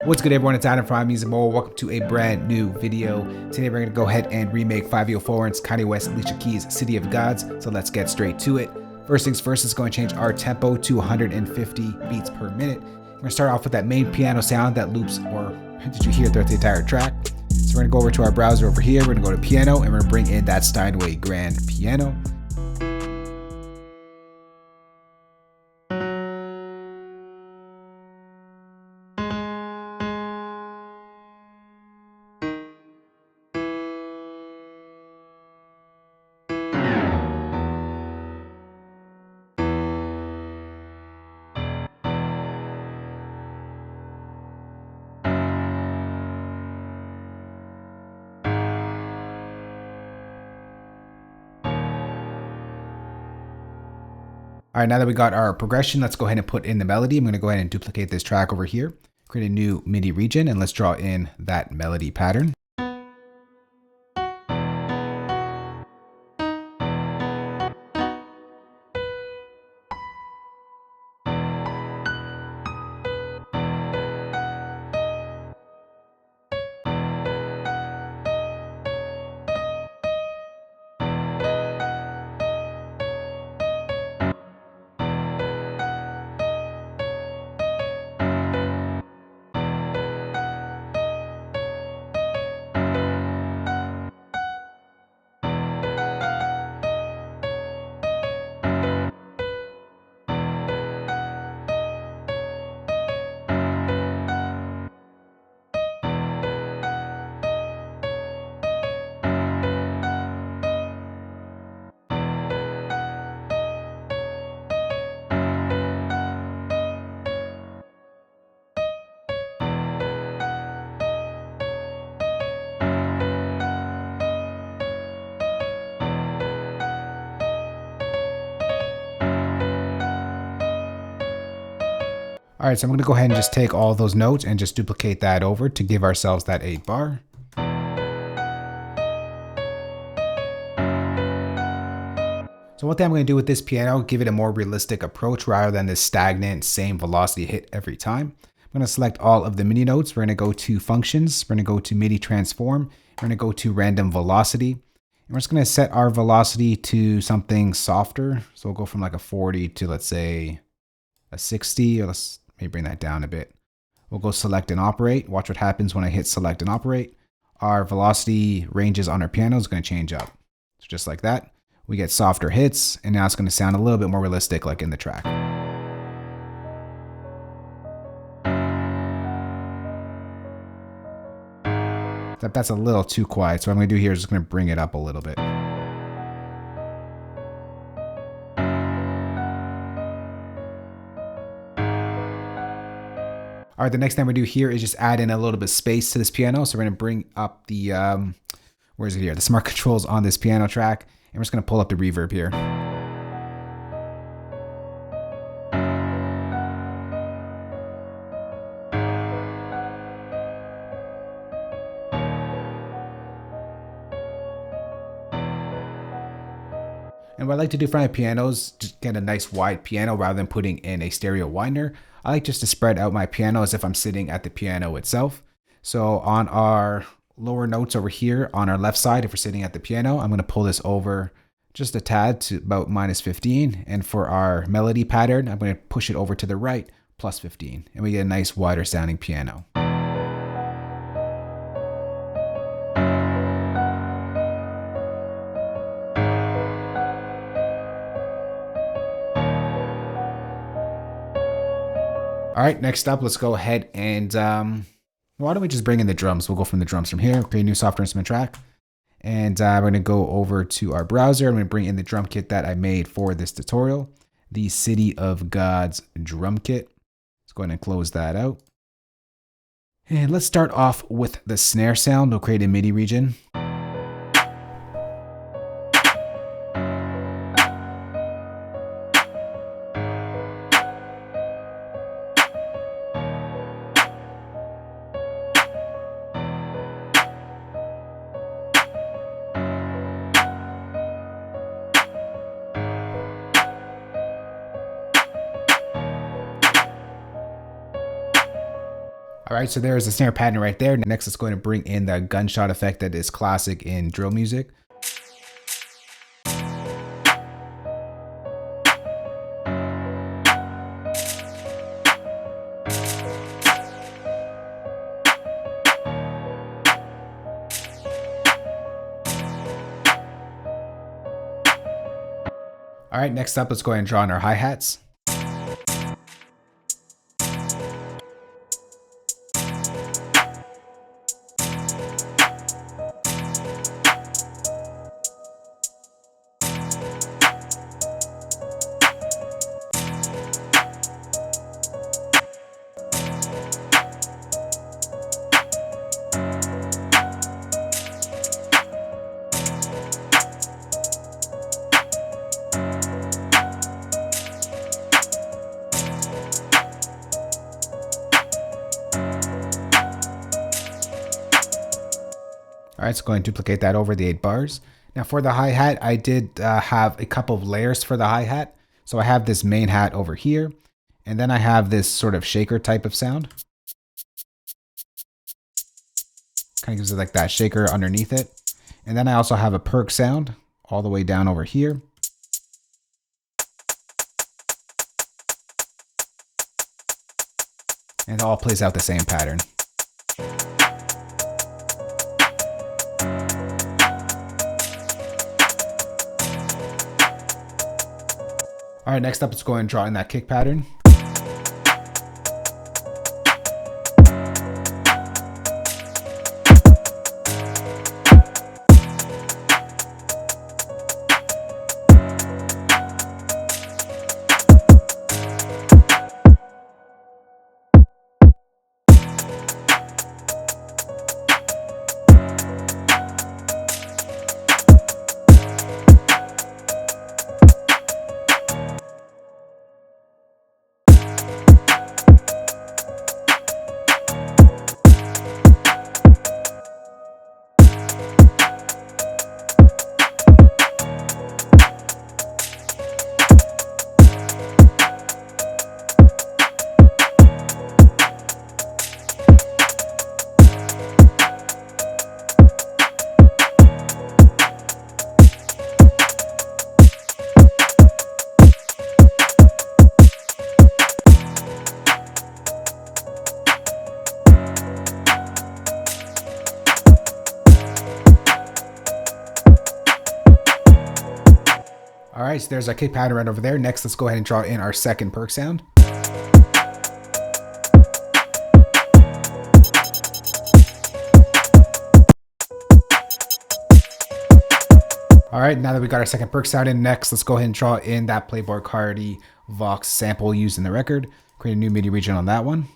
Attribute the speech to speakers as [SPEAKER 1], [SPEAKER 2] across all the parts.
[SPEAKER 1] What's good, everyone? It's Adam from imamusicmogul. Welcome to a brand new video. Today we're going to go ahead and remake Fivio Foreign's Kanye West, Alicia Keys' City of Gods. So let's get straight to it. First things first, let's go and change our tempo to 150 beats per minute. We're going to start off with that main piano sound that loops, or did you hear throughout the entire track? So we're going to go over to our browser over here. We're going to go to piano and we're going to bring in that Steinway grand piano. All right, now that we got our progression, let's go ahead and put in the melody. I'm going to go ahead and duplicate this track over here, create a new MIDI region, and let's draw in that melody pattern. All right, so I'm going to go ahead and just take all those notes and just duplicate that over to give ourselves that 8 bar. So one thing I'm going to do with this piano, give it a more realistic approach rather than this stagnant, same velocity hit every time. I'm going to select all of the MIDI notes. We're going to go to functions. We're going to go to MIDI transform. We're going to go to random velocity. And we're just going to set our velocity to something softer. So we'll go from like a 40 to, let's say, a 60, or let's maybe bring that down a bit. We'll go select and operate. Watch what happens when I hit select and operate. Our velocity ranges on our piano is going to change up. So just like that, we get softer hits, and now it's going to sound a little bit more realistic like in the track. That's a little too quiet, so what I'm going to do here is just going to bring it up a little bit. All right, the next thing we do here is just add in a little bit of space to this piano. So we're going to bring up the, where is it here? The smart controls on this piano track. And we're just going to pull up the reverb here. And what I like to do for my pianos, just get a nice wide piano rather than putting in a stereo widener. I like just to spread out my piano as if I'm sitting at the piano itself. So on our lower notes over here on our left side, if we're sitting at the piano, I'm going to pull this over just a tad to about -15. And for our melody pattern, I'm going to push it over to the right, +15. And we get a nice wider sounding piano. All right, next up, let's go ahead and why don't we just bring in the drums? We'll go from the drums from here, create a new software instrument track. And we're going to go over to our browser. I'm going to bring in the drum kit that I made for this tutorial, the City of Gods drum kit. Let's go ahead and close that out. And let's start off with the snare sound. We'll create a MIDI region. All right, so there is a snare pattern right there. Next, let's go ahead and bring in the gunshot effect that is classic in drill music. All right, next up, let's go ahead and draw in our hi-hats. All right, so go ahead and duplicate that over the 8 bars. Now for the hi-hat, I did have a couple of layers for the hi-hat. So I have this main hat over here, and then I have this sort of shaker type of sound. Kind of gives it like that shaker underneath it. And then I also have a perk sound all the way down over here. And it all plays out the same pattern. All right, next up, let's go ahead and draw in that kick pattern. All right, so there's our kick pattern right over there. Next, let's go ahead and draw in our second perk sound. All right, now that we got our second perk sound in, next, let's go ahead and draw in that Playboi Carti Vox sample used in the record. Create a new MIDI region on that one.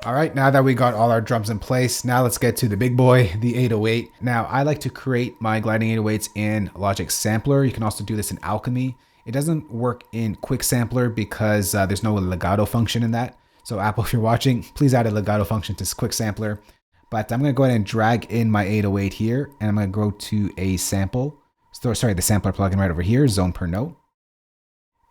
[SPEAKER 1] All right, now that we got all our drums in place, now let's get to the big boy, the 808. Now, I like to create my gliding 808s in Logic Sampler. You can also do this in Alchemy. It doesn't work in Quick Sampler because there's no legato function in that. So Apple, if you're watching, please add a legato function to Quick Sampler. But I'm gonna go ahead and drag in my 808 here, and I'm gonna go to a sample. Sorry, the sampler plugin right over here, zone per note.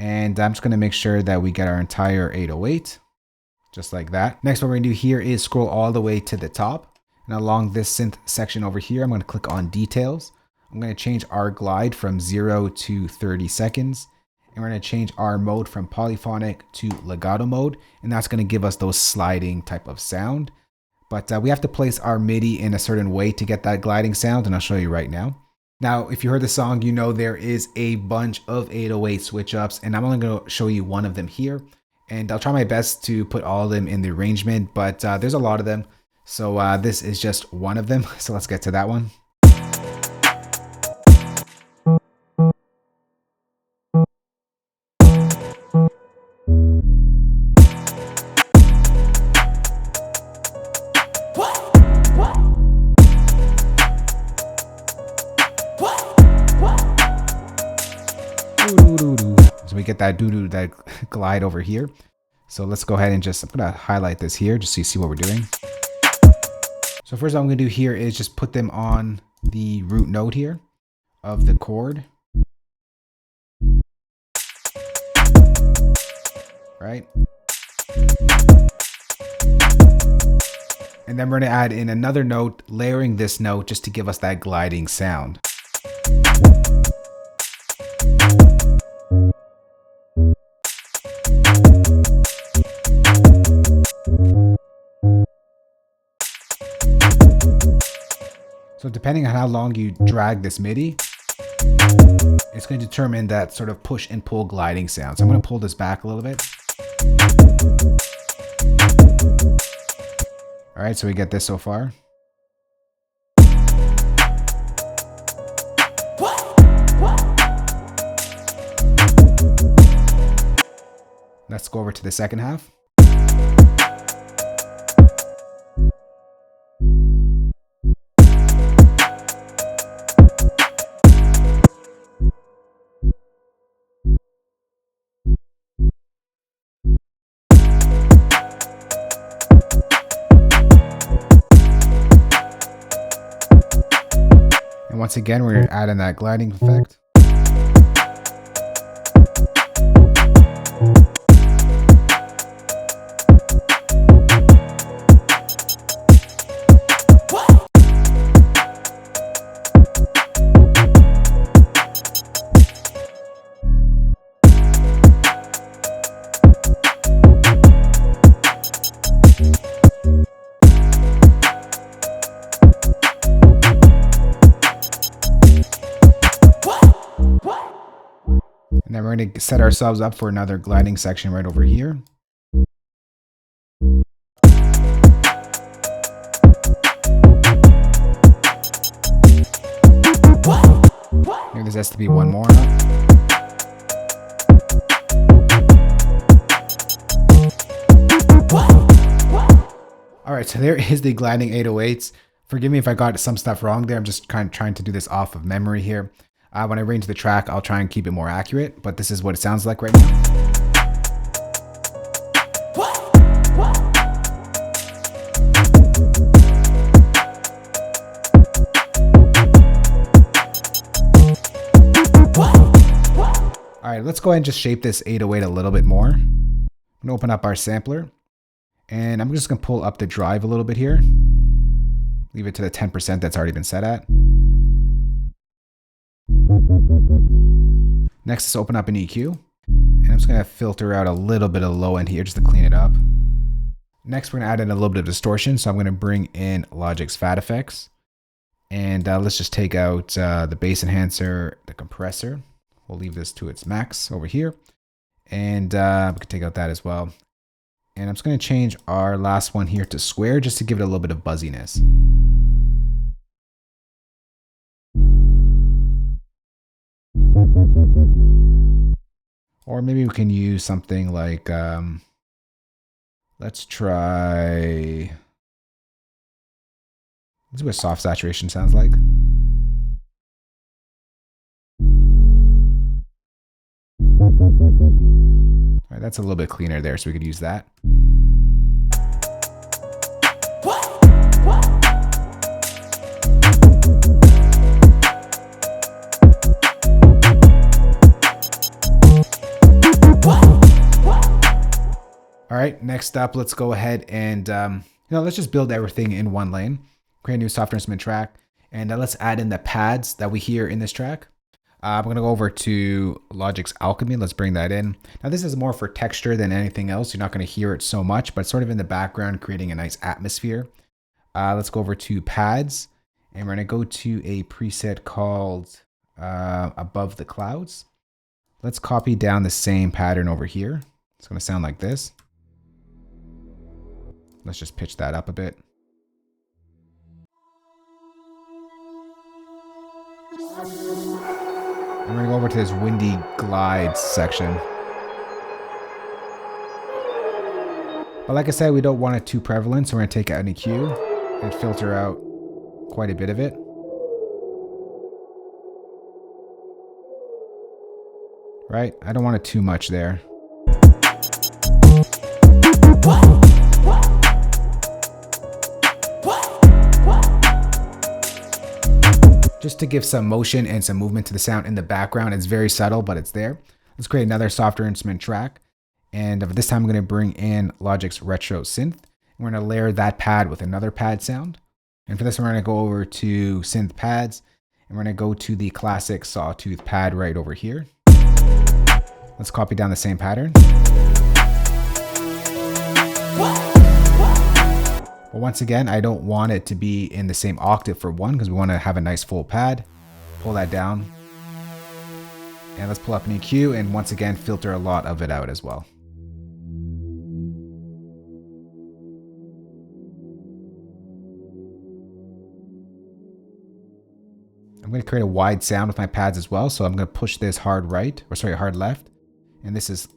[SPEAKER 1] And I'm just gonna make sure that we get our entire 808. Just like that. Next, what we're gonna do here is scroll all the way to the top. And along this synth section over here, I'm gonna click on details. I'm gonna change our glide from 0 to 30 seconds. And we're gonna change our mode from polyphonic to legato mode. And that's gonna give us those sliding type of sound. But we have to place our MIDI in a certain way to get that gliding sound. And I'll show you right now. Now, if you heard the song, you know there is a bunch of 808 switch ups. And I'm only gonna show you one of them here. And I'll try my best to put all of them in the arrangement, but there's a lot of them. So this is just one of them. So let's get to that one. So we get that doo-doo, that glide over here. So let's go ahead and I'm gonna highlight this here just so you see what we're doing. So first what I'm gonna do here is just put them on the root note here of the chord. Right? And then we're gonna add in another note, layering this note just to give us that gliding sound. So depending on how long you drag this MIDI, it's going to determine that sort of push and pull gliding sound. So I'm going to pull this back a little bit. All right, so we get this so far. Let's go over to the second half. And once again, we're adding that gliding effect. And then we're going to set ourselves up for another gliding section right over here. Maybe this has to be one more. All right, so there is the gliding 808s. Forgive me if I got some stuff wrong there. I'm just kind of trying to do this off of memory here. When I arrange the track, I'll try and keep it more accurate, but this is what it sounds like right now. All right, let's go ahead and just shape this 808 a little bit more. I'm gonna open up our sampler, and I'm just gonna pull up the drive a little bit here. Leave it to the 10% that's already been set at. Next, let's open up an EQ, and I'm just going to filter out a little bit of low end here just to clean it up. Next, we're going to add in a little bit of distortion, so I'm going to bring in Logic's Fat Effects, and let's just take out the bass enhancer, the compressor. We'll leave this to its max over here, and we can take out that as well. And I'm just going to change our last one here to square just to give it a little bit of buzziness. Or maybe we can use something like, let's try, let's see what soft saturation sounds like. All right, that's a little bit cleaner there, so we could use that. All right, next up, let's go ahead and, let's just build everything in one lane. Create a new software instrument track, and let's add in the pads that we hear in this track. I'm gonna go over to Logic's Alchemy. Let's bring that in. Now this is more for texture than anything else. You're not gonna hear it so much, but sort of in the background, creating a nice atmosphere. Let's go over to pads, and we're gonna go to a preset called Above the Clouds. Let's copy down the same pattern over here. It's gonna sound like this. Let's just pitch that up a bit. And we're gonna go over to this windy glides section. But like I said, we don't want it too prevalent, so we're gonna take out an EQ and filter out quite a bit of it. right? I don't want it too much there. Just to give some motion and some movement to the sound in the background. It's very subtle, but it's there. Let's create another softer instrument track. And this time I'm going to bring in Logic's Retro Synth. We're going to layer that pad with another pad sound. And for this, we're going to go over to Synth Pads. And we're going to go to the classic Sawtooth pad right over here. Let's copy down the same pattern. But once again, I don't want it to be in the same octave for one, because we want to have a nice full pad. Pull that down. And let's pull up an EQ and once again, filter a lot of it out as well. I'm going to create a wide sound with my pads as well. So I'm going to push this hard right, or sorry, hard left. And this is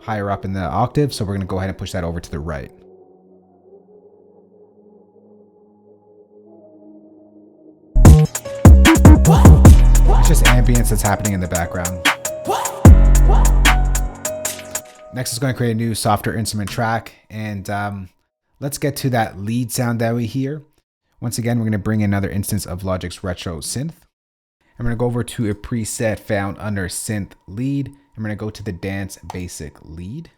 [SPEAKER 1] higher up in the octave. So we're going to go ahead and push that over to the right. It's just ambience that's happening in the background. Next is going to create a new softer instrument track. And let's get to that lead sound that we hear. Once again, we're going to bring in another instance of Logic's Retro Synth. I'm going to go over to a preset found under Synth Lead. I'm going to go to the Dance Basic Lead.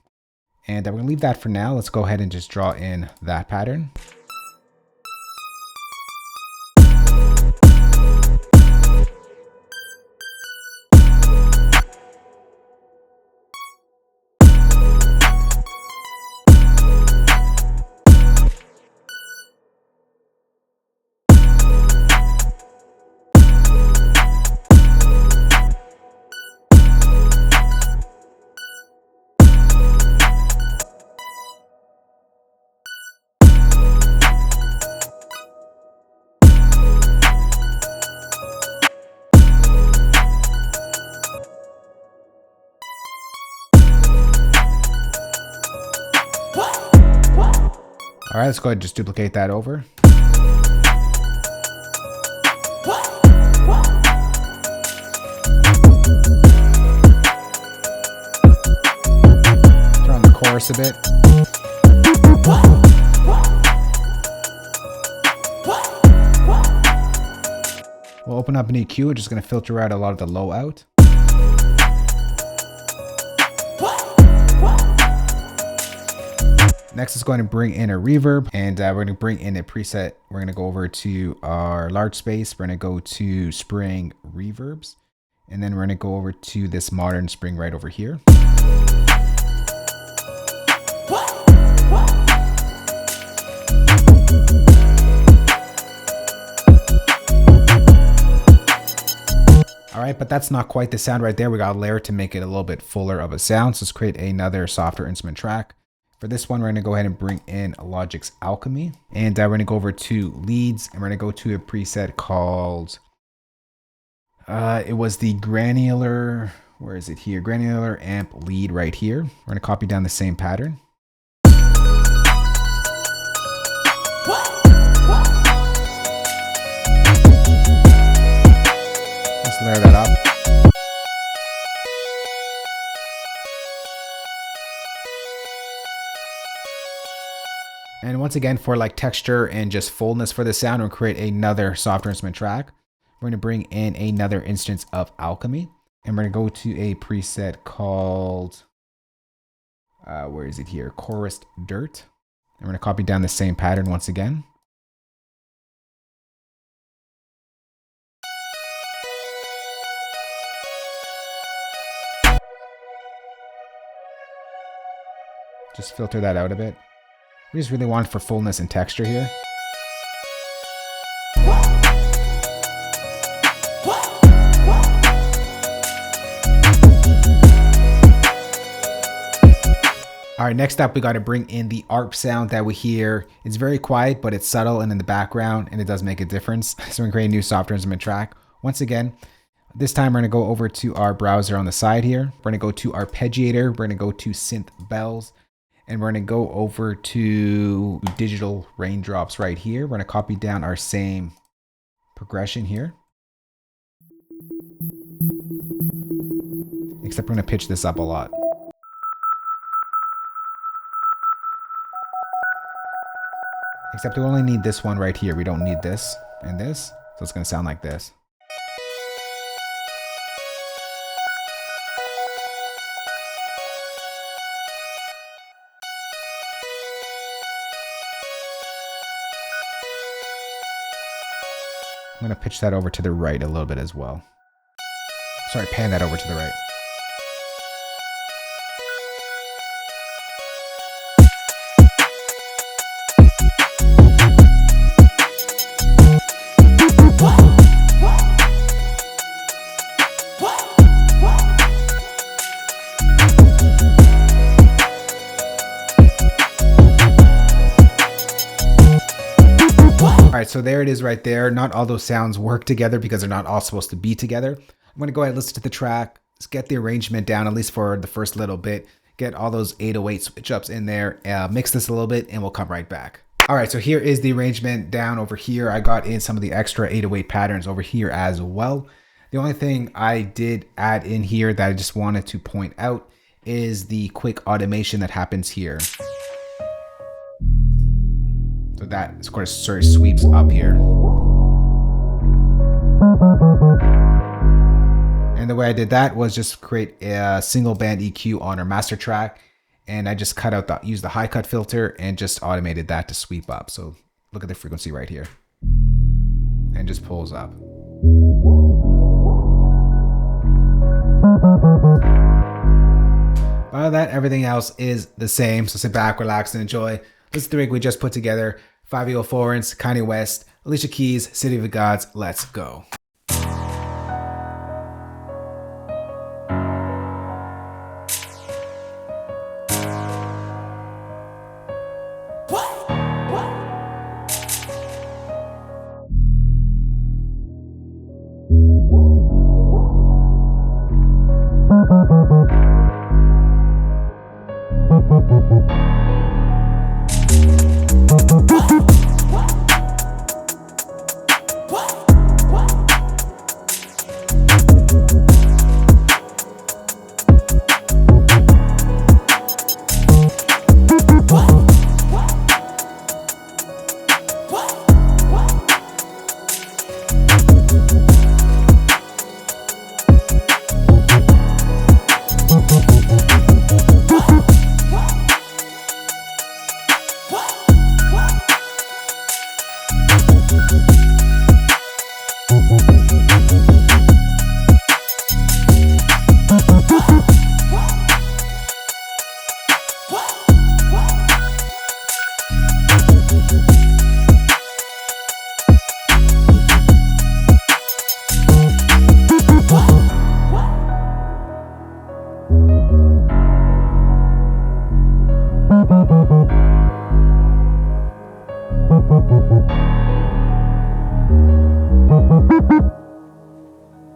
[SPEAKER 1] And I'm going to leave that for now. Let's go ahead and just draw in that pattern. All right, let's go ahead and just duplicate that over. Turn on the chorus a bit. We'll open up an EQ. We're just going to filter out a lot of the low out. Next is going to bring in a reverb, and we're going to bring in a preset. We're going to go over to our large space. We're going to go to Spring Reverbs, and then we're going to go over to this modern spring right over here. All right, but that's not quite the sound right there. We got a layer to make it a little bit fuller of a sound. So let's create another softer instrument track. For this one, we're going to go ahead and bring in Logic's Alchemy. And we're going to go over to Leads, and we're going to go to a preset called, it was the Granular, where is it here? Granular Amp Lead right here. We're going to copy down the same pattern. Let's layer that up. And once again, for like texture and just fullness for the sound, we'll create another softer instrument track. We're going to bring in another instance of Alchemy. And we're going to go to a preset called, where is it here? Chorus Dirt. And we're going to copy down the same pattern once again. Just filter that out a bit. We just really want it for fullness and texture here. All right, next up, we got to bring in the ARP sound that we hear. It's very quiet, but it's subtle and in the background, and it does make a difference. So we're going to create a new softer instrument track. Once again, this time we're going to go over to our browser on the side here. We're going to go to Arpeggiator. We're going to go to Synth Bells. And we're going to go over to Digital Raindrops right here. We're going to copy down our same progression here. Except we're going to pitch this up a lot. Except we only need this one right here. We don't need this and this. So it's going to sound like this. I'm going to pitch that over to the right a little bit as well. Sorry, pan that over to the right. Alright, so there it is right there. Not all those sounds work together because they're not all supposed to be together. I'm going to go ahead and listen to the track. Let's get the arrangement down, at least for the first little bit. Get all those 808 switch ups in there. Mix this a little bit and we'll come right back. Alright, so here is the arrangement down over here. I got in some of the extra 808 patterns over here as well. The only thing I did add in here that I just wanted to point out is the quick automation that happens here. So that, of course, sort of sweeps up here. And the way I did that was just create a single band EQ on our master track. And I just cut out used the high cut filter and just automated that to sweep up. So look at the frequency right here. And just pulls up. Other than that, everything else is the same. So sit back, relax, and enjoy. This is the rig we just put together. Fivio Foreigns, Kanye West, Alicia Keys, City of the Gods. Let's go.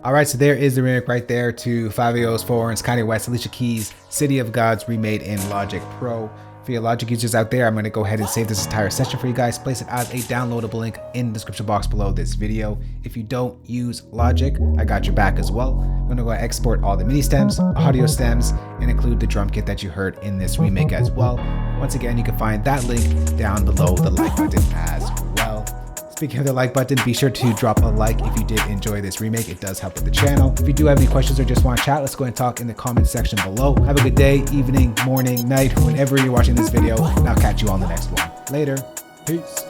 [SPEAKER 1] Alright, so there is the remake right there to Fivio's Foreigns, Kanye West, Alicia Keys, City of Gods remade in Logic Pro. For your Logic users out there, I'm going to go ahead and save this entire session for you guys. Place it as a downloadable link in the description box below this video. If you don't use Logic, I got your back as well. I'm going to go export all the MIDI stems, audio stems, and include the drum kit that you heard in this remake as well. Once again, you can find that link down below the like button as well. Speaking of the like button, be sure to drop a like if you did enjoy this remake. It does help with the channel. If you do have any questions or just want to chat, let's go and talk in the comment section below. Have a good day, evening, morning, night, whenever you're watching this video, and I'll catch you on the next one. Later. Peace.